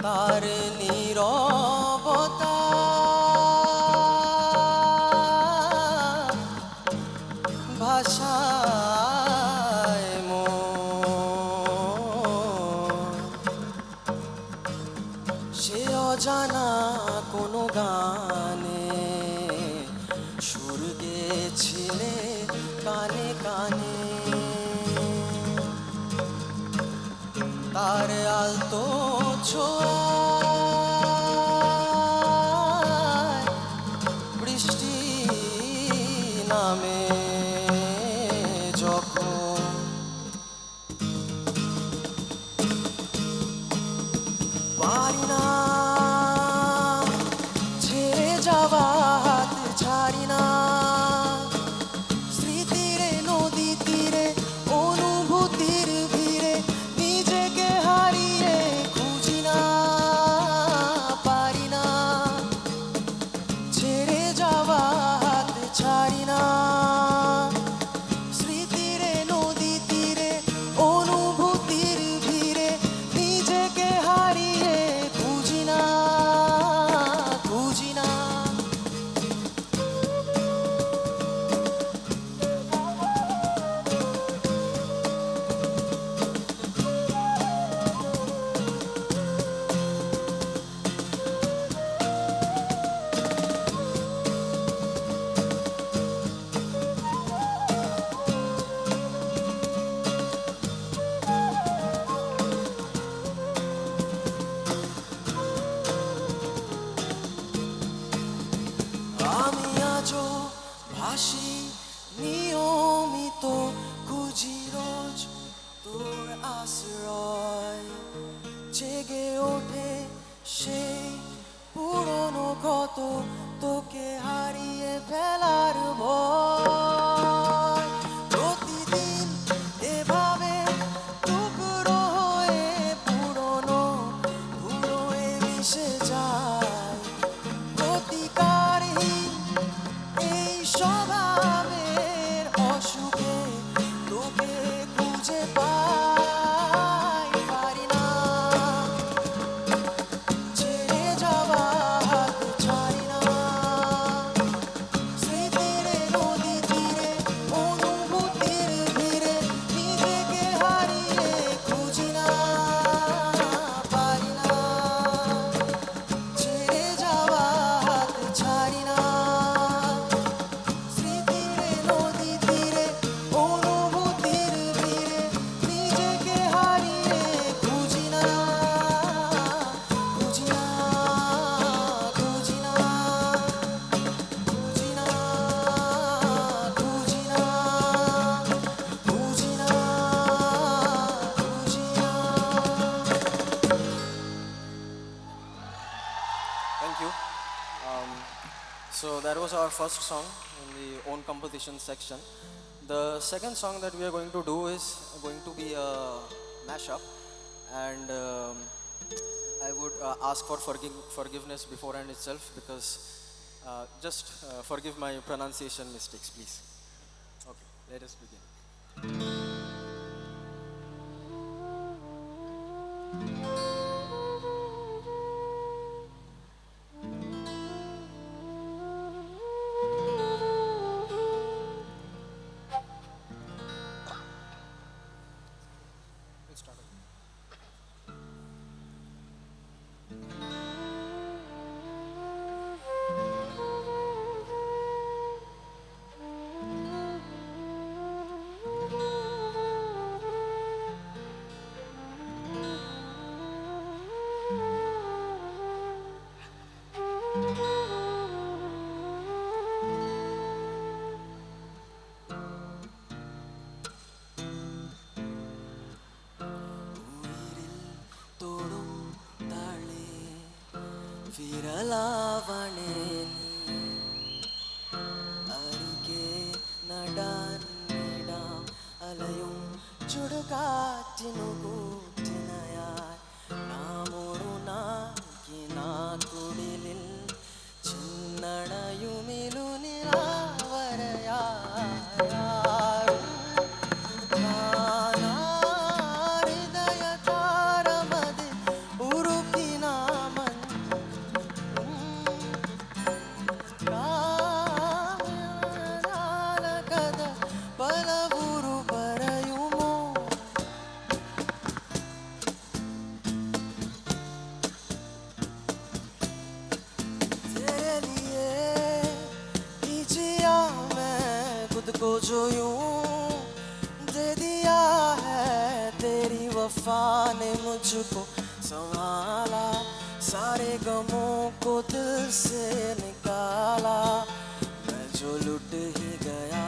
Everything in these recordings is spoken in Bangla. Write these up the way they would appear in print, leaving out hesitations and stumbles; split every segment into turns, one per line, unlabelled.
তার নীরবতা ভাষায় সে অজানা কোনো গানে সুর গেছিলে কানে কানে তার আলতো ছোঁয়ায় বৃষ্টি নামে যখন পারি না ছেড়ে যাওয়া হাত ছাড়ি না স্মৃতির নদী তীরে অনুভূতির ভিড়ে নিজেকে হারিয়ে খুঁজি না পারি না ছেড়ে যাওয়া হাত ছাড়ি না স্মৃতির নদী তীরে অনুভূতির ভিড়ে নিজেকে হারিয়ে খুঁজি না খুঁজি না আমি আজও ভাসি নিয়মিত খুঁজি রোজ তোর আশ্রয় জেগে ওঠে সেই পুরনো কত তোকে হারিয়ে ফেলার ভয় প্রতিদিন এভাবে টুকরো হয়ে পুরনো ধুলোয় মিশে যায় প্রতিকারহীন এই স্বভাবের অসুখে তোকে খুঁজে পাই পারি না ছেড়ে যাওয়া হাত ছাড়ি না স্মৃতির নদী তীরে অনুভূতির ভিড়ে নিজেকে হারিয়ে খুঁজি না পারি না ছেড়ে যাওয়া হাত ছাড়ি না স্মৃতির নদী তীরে অনুভূতির ভিড়ে নিজেকে হারিয়ে খুঁজি না খুঁজি না খুঁজি না খুঁজি না খুঁজি না খুঁজি না খুঁজি না Thank you. So that was our first song in the own composition section. The second song that we are going to do is going to be a mashup, and I would ask for forgiveness beforehand itself because just forgive my pronunciation mistakes, please. Okay, let us begin. Let's start again. को जो यूं दे दिया है, तेरी वफा ने मुझको संभाला, सारे गमों को दिल से निकाला। मैं जो लुट ही गया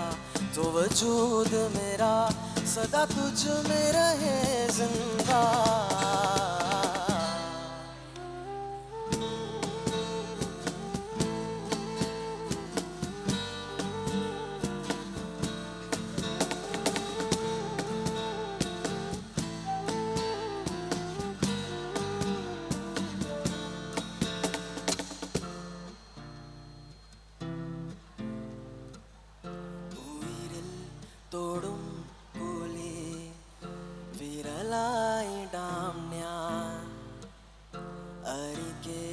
तो वजूद मेरा सदा तुझ में रहे जिंदा। ഉയിരിൽ തൊടും പോലെ വിരലായിടാം ഞാൻ, അരികെ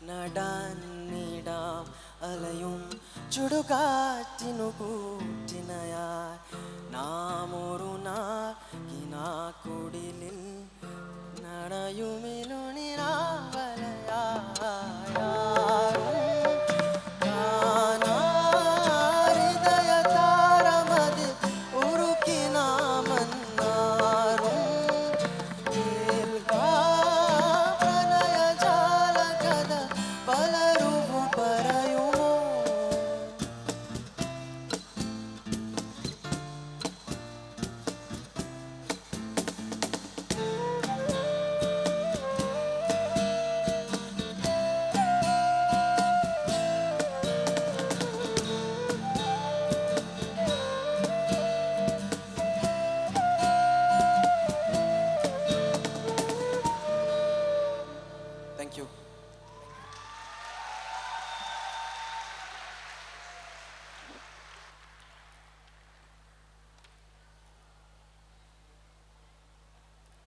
നടന്നിടാം അലയും ചുടുകാറ്റിനു കൂട്ടിനയായി. നാം ഒരു നാക്കിനാക്കുടിലിൽ നനയുമി